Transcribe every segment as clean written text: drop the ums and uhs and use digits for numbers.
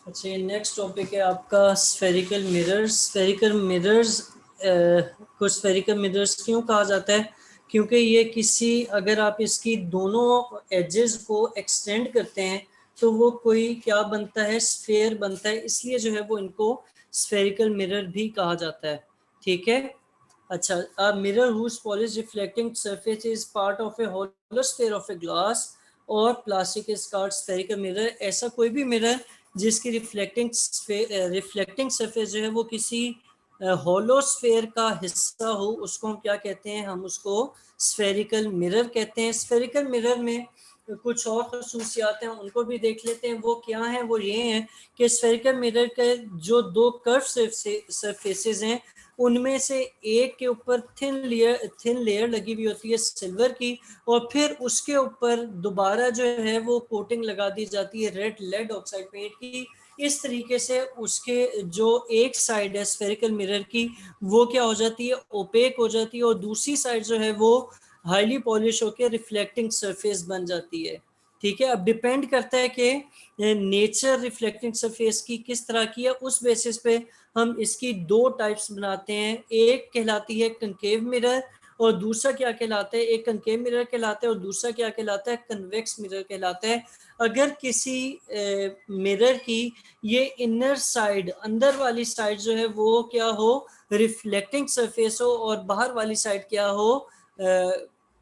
अच्छा, ये next topic है आपका स्फेरिकल मिरर्स। स्फेरिकल मिरर्स को स्फेरिकल मिरर्स क्यों कहा जाता है? क्योंकि ये किसी, अगर आप इसकी दोनों एजेस को एक्सटेंड करते हैं तो वो कोई क्या बनता है, स्फेयर बनता है, इसलिए जो है वो इनको स्फेरिकल मिरर भी कहा जाता है। ठीक है। अच्छा, a mirror whose polish reflecting surface is part of a hollow sphere of a glass और plastic is called spherical mirror. ऐसा कोई भी मिरर जिसकी रिफ्लेक्टिंग सरफेस जो है वो किसी होलो स्फेयर का हिस्सा हो, उसको हम क्या कहते हैं? हम उसको स्फेरिकल मिरर कहते हैं। स्फेरिकल मिरर में कुछ और खसूसियात हैं, उनको भी देख लेते हैं। वो क्या हैं? वो ये हैं कि स्फेरिकल मिरर के जो दो कर्व सरफेसेस हैं, उनमें से एक के ऊपर थिन लेयर लगी हुई होती है सिल्वर की, और फिर उसके ऊपर दोबारा जो है वो कोटिंग लगा दी जाती है रेड लेड ऑक्साइड पेंट की। इस तरीके से उसके जो एक साइड है स्फेरिकल मिरर की, वो क्या हो जाती है? ओपेक हो जाती है, और दूसरी साइड जो है वो हाईली पॉलिश होकर रिफ्लेक्टिंग सरफेस बन जाती है। ठीक है। अब डिपेंड करता है कि नेचर रिफ्लेक्टिंग सरफेस की किस तरह की है, उस बेसिस पे हम इसकी दो टाइप्स बनाते हैं। एक कहलाती है कंकेव मिरर, और दूसरा क्या कहलाता है? एक कंकेव मिरर कहलाता है और दूसरा क्या कहलाता है? कन्वेक्स मिरर कहलाता है। अगर किसी मिरर की ये इनर साइड, अंदर वाली साइड जो है वो क्या हो? रिफ्लेक्टिंग सरफेस हो, और बाहर वाली साइड क्या हो?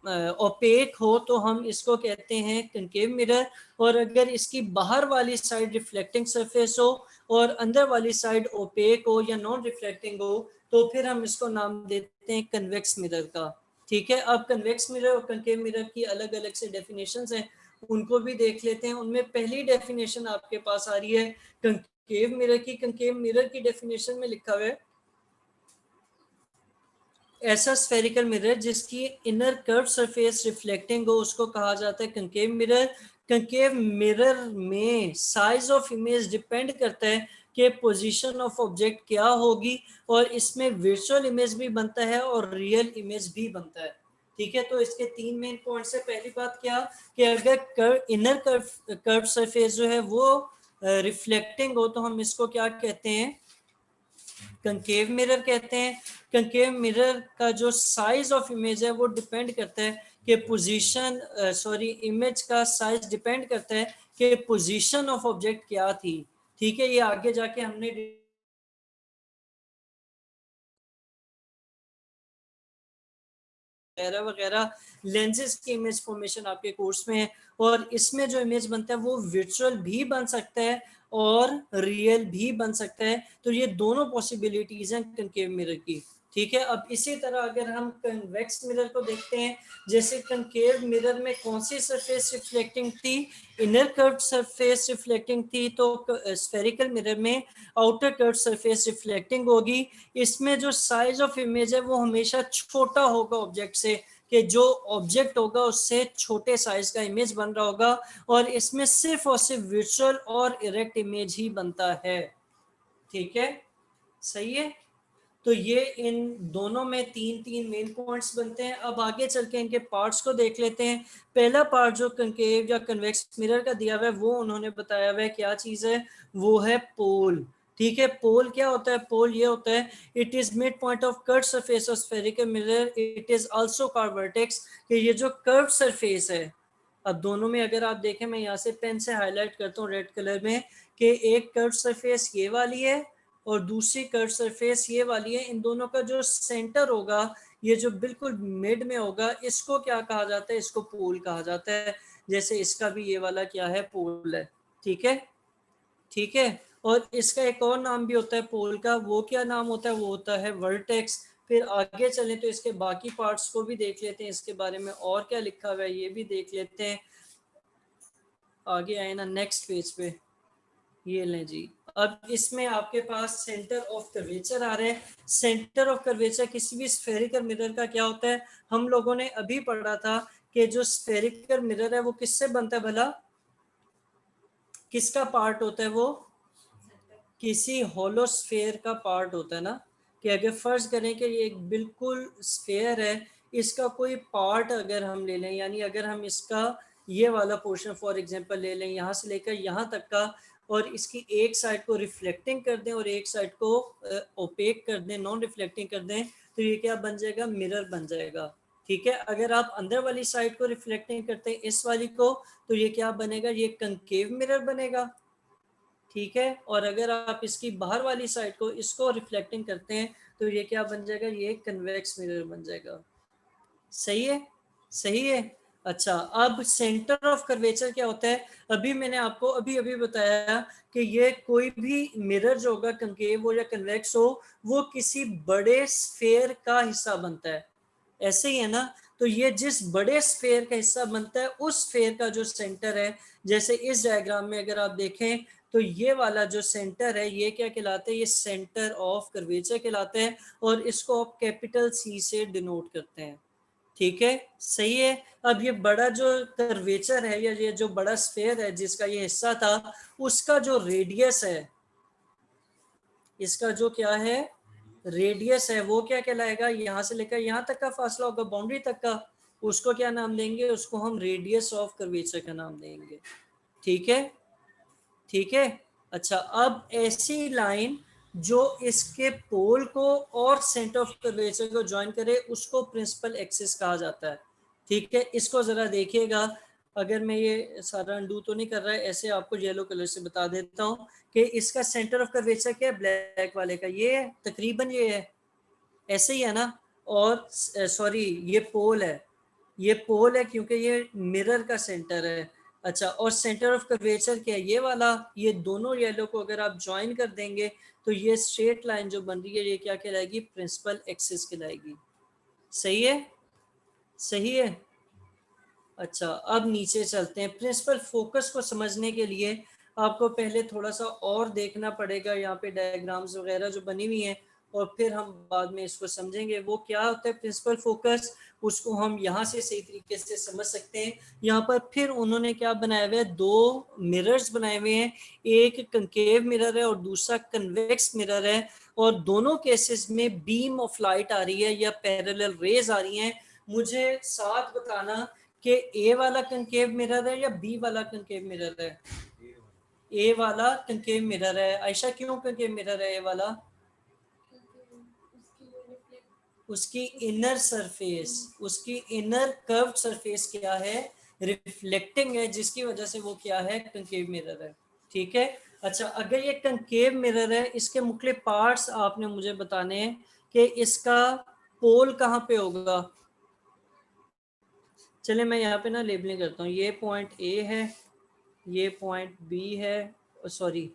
ओपेक हो, तो हम इसको कहते हैं कंकेव मिरर। और अगर इसकी बाहर वाली साइड रिफ्लेक्टिंग सरफेस हो और अंदर वाली साइड ओपेक हो या नॉन रिफ्लेक्टिंग हो, तो फिर हम इसको नाम देते हैं कन्वेक्स मिरर का। ठीक है। अब कन्वेक्स मिरर और कंकेव मिरर की अलग अलग से डेफिनेशंस हैं, उनको भी देख लेते हैं। उनमें पहली डेफिनेशन आपके पास आ रही है कंकेव मिरर की। कंकेव मिरर की डेफिनेशन में लिखा हुआ है, ऐसा स्फेरिकल मिरर जिसकी इनर कर्व सरफेस रिफ्लेक्टिंग हो, उसको कहा जाता है कंकेव मिरर। कंकेव मिरर में साइज ऑफ इमेज डिपेंड करता है कि पोजीशन ऑफ ऑब्जेक्ट क्या होगी, और इसमें वर्चुअल इमेज भी बनता है और रियल इमेज भी बनता है। ठीक है। तो इसके तीन मेन पॉइंट्स है। पहली बात क्या कि अगर इनर कर्व सरफेस जो है वो रिफ्लेक्टिंग हो, तो हम इसको क्या कहते हैं? कंकेव मिरर कहते हैं। कंकेव मिरर का जो साइज ऑफ इमेज है वो डिपेंड करता है कि पोजीशन, सॉरी, इमेज का साइज डिपेंड करता है कि पोजीशन ऑफ ऑब्जेक्ट क्या थी। ठीक है। ये आगे जाके हमने वगैरह वगैरह लेंसेज की इमेज फॉर्मेशन आपके कोर्स में है, और इसमें जो इमेज बनता है वो वर्चुअल भी बन सकता है और रियल भी बन सकता है। तो ये दोनों पॉसिबिलिटीज हैं कंकेव मिरर की। ठीक है। अब इसी तरह अगर हम कन्वेक्स मिरर को देखते हैं, जैसे कंकेव मिरर में कौन सी सरफेस रिफ्लेक्टिंग थी? इनर कर्व सरफेस रिफ्लेक्टिंग थी। तो स्फेरिकल मिरर में आउटर कर्व सरफेस रिफ्लेक्टिंग होगी। इसमें जो साइज ऑफ इमेज है वो हमेशा छोटा होगा ऑब्जेक्ट से, कि जो ऑब्जेक्ट होगा उससे छोटे साइज का इमेज बन रहा होगा, और इसमें सिर्फ और सिर्फ विजुअल और इरेक्ट इमेज ही बनता है। ठीक है। सही है। तो ये इन दोनों में तीन तीन मेन पॉइंट्स बनते हैं। अब आगे चल के इनके पार्ट्स को देख लेते हैं। पहला पार्ट जो कंकेव या कन्वेक्स मिरर का दिया हुआ है, वो उन्होंने बताया हुआ है क्या चीज है? वो है पोल। ठीक है। पोल क्या होता है? पोल ये होता है, it is mid point of curve surface of spherical mirror, it is also called vertex. कि ये जो कर्व सरफेस है, अब दोनों में अगर आप देखें, मैं यहाँ से पेन से हाईलाइट करता हूँ रेड कलर में, कि एक कर्व सरफेस ये वाली है और दूसरी कर्व सरफेस ये वाली है। इन दोनों का जो सेंटर होगा, ये जो बिल्कुल मिड में होगा, इसको क्या कहा जाता है? इसको पोल कहा जाता है। जैसे इसका भी ये वाला क्या है? पोल है। ठीक है। ठीक है। और इसका एक और नाम भी होता है पोल का, वो क्या नाम होता है? वो होता है वर्टेक्स। फिर आगे चलें तो इसके बाकी पार्ट्स को भी देख लेते हैं, इसके बारे में और क्या लिखा हुआ है ये भी देख लेते हैं। आगे आए ना नेक्स्ट पेज पे, ये लें जी। अब इसमें आपके पास सेंटर ऑफ कर्वेचर आ रहा है। सेंटर ऑफ कर्वेचर किसी भी स्फेरिकल मिरर का क्या होता है? हम लोगों ने अभी पढ़ा था कि जो स्फेरिकल मिरर है वो किससे बनता है भला? किसका पार्ट होता है वो? किसी होलो स्फेयर का पार्ट होता है ना। कि अगर फर्ज करें कि ये एक बिल्कुल स्फेयर है, इसका कोई पार्ट अगर हम ले लें, यानी अगर हम इसका ये वाला पोर्शन फॉर एग्जांपल ले लें, यहाँ से लेकर यहाँ तक का, और इसकी एक साइड को रिफ्लेक्टिंग कर दें और एक साइड को ओपेक कर दें, नॉन रिफ्लेक्टिंग कर दें, तो ये क्या बन जाएगा, मिरर बन जाएगा। ठीक है, अगर आप अंदर वाली साइड को रिफ्लेक्टिंग करते हैं, इस वाली को, तो ये क्या बनेगा, ये कंकेव मिरर बनेगा। ठीक है, और अगर आप इसकी बाहर वाली साइड को, इसको रिफ्लेक्टिंग करते हैं, तो ये क्या बन जाएगा, ये कन्वेक्स मिरर बन जाएगा। सही है, सही है। अच्छा, अब सेंटर ऑफ कर्वेचर क्या होता है, अभी मैंने आपको अभी अभी बताया कि ये कोई भी मिरर जो होगा, कंकेव हो या कन्वेक्स हो, वो किसी बड़े स्फेयर का हिस्सा बनता है, ऐसे ही है ना। तो ये जिस बड़े स्फेयर का हिस्सा बनता है, उस स्फेयर का जो सेंटर है, जैसे इस डायग्राम में अगर आप देखें, तो ये वाला जो सेंटर है, ये क्या कहलाता है, ये सेंटर ऑफ कर्वेचर कहलाता है, और इसको आप कैपिटल सी से डिनोट करते हैं। ठीक है, सही है। अब ये बड़ा जो कर्वेचर है, या ये जो बड़ा स्फेयर है जिसका ये हिस्सा था, उसका जो रेडियस है, इसका जो क्या है, रेडियस है, वो क्या कहलाएगा, यहाँ से लेकर यहाँ तक का फासला होगा, बाउंड्री तक का, उसको क्या नाम देंगे, उसको हम रेडियस ऑफ कर्वेचर का नाम देंगे। ठीक है, ठीक है। अच्छा, अब ऐसी लाइन जो इसके पोल को और सेंटर ऑफ कर्वेचर को ज्वाइन करे, उसको प्रिंसिपल एक्सिस कहा जाता है। ठीक है, इसको जरा देखिएगा, अगर मैं ये सारा अंडू तो नहीं कर रहा है, ऐसे आपको येलो कलर से बता देता हूँ कि इसका सेंटर ऑफ कर्वेचर क्या है, ब्लैक वाले का ये है, तकरीबन ये है, ऐसे ही है ना। और सॉरी, ये पोल है, ये पोल है क्योंकि ये मिरर का सेंटर है। अच्छा, और सेंटर ऑफ कर्वेचर क्या है, ये वाला, ये दोनों येलो को अगर आप ज्वाइन कर देंगे, तो ये स्ट्रेट लाइन जो बन रही है, ये क्या कहलाएगी, प्रिंसिपल एक्सिस कहलाएगी। सही है, सही है। अच्छा, अब नीचे चलते हैं। प्रिंसिपल फोकस को समझने के लिए आपको पहले थोड़ा सा और देखना पड़ेगा, यहाँ पे डायग्राम्स वगैरह जो बनी हुई हैं, और फिर हम बाद में इसको समझेंगे वो क्या होता है प्रिंसिपल फोकस, उसको हम यहाँ से सही तरीके से समझ सकते हैं। यहाँ पर फिर उन्होंने क्या बनाया हुआ है, दो मिरर्स बनाए हुए हैं, एक कंकेव मिरर है और दूसरा कन्वेक्स मिरर है, और दोनों केसेस में बीम ऑफ लाइट आ रही है या पैरेलल रेज आ रही हैं। मुझे साथ बताना कि ए वाला कंकेव मिरर है या बी वाला कंकेव मिरर है। ए वाला कंकेव मिरर है। आयशा, क्यों कंकेव मिरर है ए वाला, उसकी इनर सरफेस, उसकी इनर कर्व्ड सरफेस क्या है, रिफ्लेक्टिंग है, जिसकी वजह से वो क्या है, कंकेव मिरर है। ठीक है। अच्छा, अगर ये कंकेव मिरर है, इसके मुख्तलिफ पार्ट्स आपने मुझे बताने हैं कि इसका पोल कहाँ पे होगा। चले मैं यहाँ पे ना लेबलिंग करता हूँ, ये पॉइंट ए है, ये पॉइंट बी है, सॉरी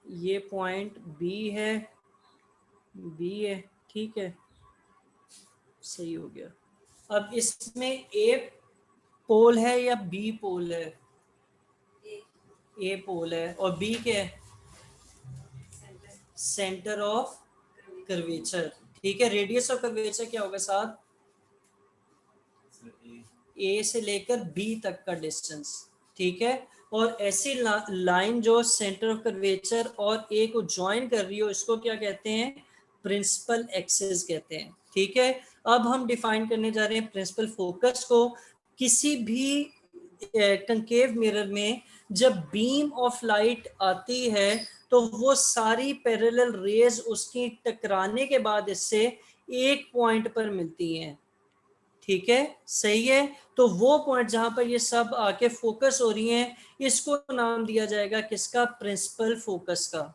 ये पॉइंट बी है, बी है, ठीक है, सही हो गया। अब इसमें ए पोल है या बी पोल है, ए पोल है, और बी क्या है, सेंटर ऑफ कर्वेचर। ठीक है, रेडियस ऑफ कर्वेचर क्या होगा साथ, ए से लेकर बी तक का डिस्टेंस। ठीक है, और ऐसी लाइन जो सेंटर ऑफ कर्वेचर और ए को ज्वाइन कर रही हो, इसको क्या कहते हैं, प्रिंसिपल एक्सिस कहते हैं। ठीक है, अब हम डिफाइन करने जा रहे हैं प्रिंसिपल फोकस को। किसी भी कंकेव मिरर में जब बीम ऑफ लाइट आती है, तो वो सारी पैरेलल रेज उसकी टकराने के बाद इससे एक पॉइंट पर मिलती हैं। ठीक है, सही है। तो वो पॉइंट जहां पर ये सब आके फोकस हो रही हैं, इसको नाम दिया जाएगा किसका, प्रिंसिपल फोकस का।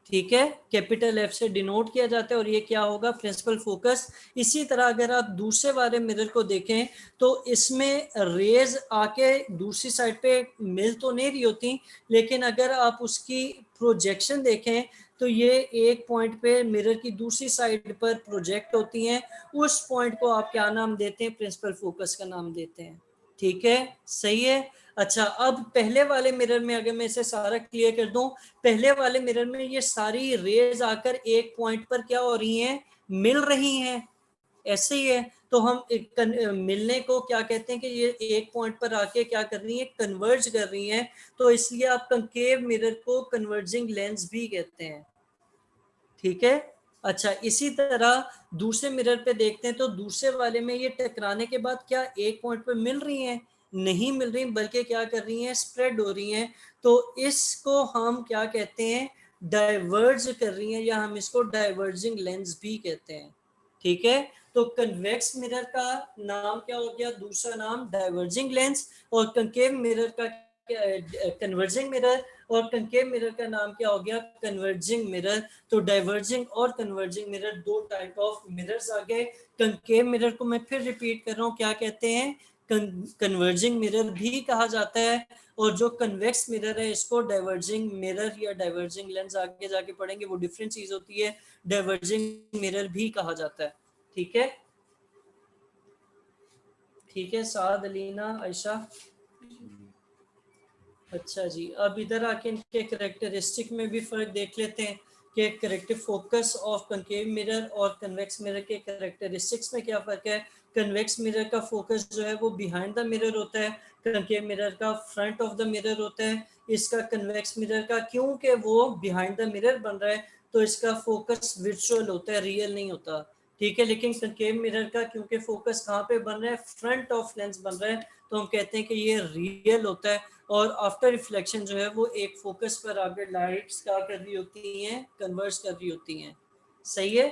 ठीक है, कैपिटल एफ से डिनोट किया जाता है, और ये क्या होगा, प्रिंसिपल फोकस। इसी तरह अगर आप दूसरे वाले मिरर को देखें, तो इसमें रेज आके दूसरी साइड पे मिल तो नहीं रही होती, लेकिन अगर आप उसकी प्रोजेक्शन देखें, तो ये एक पॉइंट पे मिरर की दूसरी साइड पर प्रोजेक्ट होती हैं। उस पॉइंट को आप क्या नाम देते हैं, प्रिंसिपल फोकस का नाम देते हैं। ठीक है, सही है। अच्छा, अब पहले वाले मिरर में अगर मैं इसे सारा क्लियर कर दूं, पहले वाले मिरर में ये सारी रेज आकर एक पॉइंट पर क्या हो रही हैं, मिल रही हैं, ऐसे ही है। तो हम मिलने को क्या कहते हैं कि ये एक पॉइंट पर आके क्या कर रही है, कन्वर्ज कर रही हैं। तो इसलिए आप कंकेव मिरर को कन्वर्जिंग लेंस भी कहते हैं। ठीक है, अच्छा, इसी तरह दूसरे मिरर पे देखते हैं, तो दूसरे वाले में ये टकराने के बाद क्या एक पॉइंट पे मिल रही हैं? नहीं मिल रही, बल्कि क्या कर रही हैं? स्प्रेड हो रही हैं। तो इसको हम क्या कहते हैं? डाइवर्ज कर रही हैं, या हम इसको डाइवर्जिंग लेंस भी कहते हैं। ठीक है? तो कन्वेक्स मिरर का नाम क्या हो गया? दूसरा नाम डाइवर्जिंग लेंस। और कंकेव मिरर का कन्वर्जिंग मिरर, और कंकेव मिरर का नाम क्या हो गया? Converging mirror. तो डाइवर्जिंग और कन्वर्जिंग मिरर दो टाइप ऑफ मिरर्स आ गए। कंकेव मिरर को मैं फिर रिपीट कर रहा हूँ, क्या कहते हैं? कन्वर्जिंग मिरर भी कहा जाता है। और जो कन्वेक्स मिरर है इसको डाइवर्जिंग मिरर या डाइवर्जिंग लेंस आगे जाके पढ़ेंगे, वो डिफरेंट चीज होती है। डाइवर्जिंग मिरर भी कहा जाता है। ठीक है? ठीक है साद, अलीना, आयशा। अच्छा जी, अब इधर आके इनके करेक्टरिस्टिक में भी फर्क देख लेते हैं कि corrective focus of concave mirror और कन्वेक्स मिरर के करेक्टरिस्टिक्स में क्या फर्क है। कन्वेक्स मिरर का फोकस जो है वो बिहाइंड द मिरर होता है, कनकेव मिरर का फ्रंट ऑफ द मिरर होता है। इसका कन्वेक्स मिरर का, क्योंकि वो बिहाइंड द मिरर बन रहा है, तो इसका फोकस विजुअल होता है, रियल नहीं होता। ठीक है, लेकिन कनकेव मिरर का क्योंकि फोकस कहाँ पे बन रहा है? फ्रंट ऑफ लेंस बन रहा है, तो हम कहते हैं कि ये रियल होता है। और आफ्टर रिफ्लेक्शन जो है वो एक फोकस पर आगे लाइट्स क्या कर रही होती हैं? कन्वर्स कर रही होती हैं। सही है?